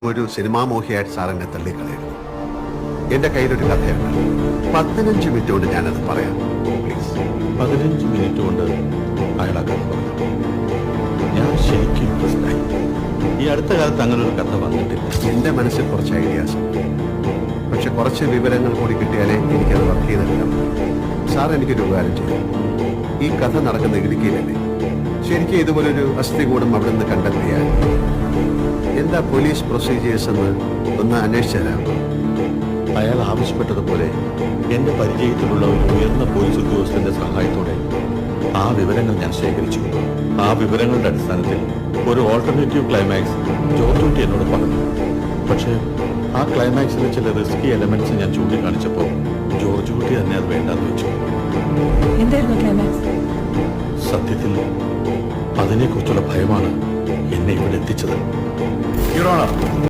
ഒരു cinema മോഹിയായിട്ട് sir എന്നെ തള്ളിക്കളയരുത്. എന്റെ കയ്യിലൊരു കഥയുണ്ട്. 15 മിനിറ്റ് കൊണ്ട് ഞാനത് പറയാം. പ്ലീസ്. 15 മിനിറ്റ് കൊണ്ട് അയാൾ ആ കഥ പറഞ്ഞു. ഞാൻ ശരിക്കും ഇൻട്രസ്റ്റായി. ഈ അടുത്ത കാലത്ത് അങ്ങനെ ഒരു കഥ വന്നിട്ടില്ല. എന്റെ മനസ്സിൽ കുറച്ച് ഐഡിയാസ് ഉണ്ട്. പക്ഷെ കുറച്ച് വിവരങ്ങൾ കൂടി കിട്ടിയാലേ എനിക്കത് വർക്ക് ചെയ്തെടുക്കാം. സാർ എനിക്കൊരു ഉപകാരം ചെയ്യും. ഈ കഥ നടക്കുന്ന ഇടുക്കിയിലല്ലേ? ശരിക്കും ഇതുപോലൊരു അസ്ഥികൂടം അവിടെ നിന്ന് കണ്ടെത്തിയാൽ എന്താ പോലീസ് പ്രൊസീജിയേഴ്സ് എന്ന് ഒന്ന് അന്വേഷിച്ചു തരാം. അയാൾ ആവശ്യപ്പെട്ടതുപോലെ എന്റെ പരിചയത്തിലുള്ള ഒരു ഉയർന്ന പോലീസ് ഉദ്യോഗസ്ഥന്റെ സഹായത്തോടെ ആ വിവരങ്ങൾ ഞാൻ ശേഖരിച്ചു. ആ വിവരങ്ങളുടെ അടിസ്ഥാനത്തിൽ ഒരു ഓൾട്ടർനേറ്റീവ് ക്ലൈമാക്സ് ജോർജ് എന്നോട് പറഞ്ഞു. പക്ഷേ ആ ക്ലൈമാക്സിലെ ചില റിസ്കി എലമെന്റ്സ് ഞാൻ ചൂണ്ടിക്കാണിച്ചപ്പോൾ ജോർജ് കുട്ടി തന്നെ അത് വേണ്ടാന്ന് വെച്ചു. എന്തായിരുന്നു ക്ലൈമാക്സ്? സത്യത്തിൽ അതിനെക്കുറിച്ചുള്ള ഭയമാണ് എന്നെ ഇവിടെ എത്തിച്ചത്. Your honour,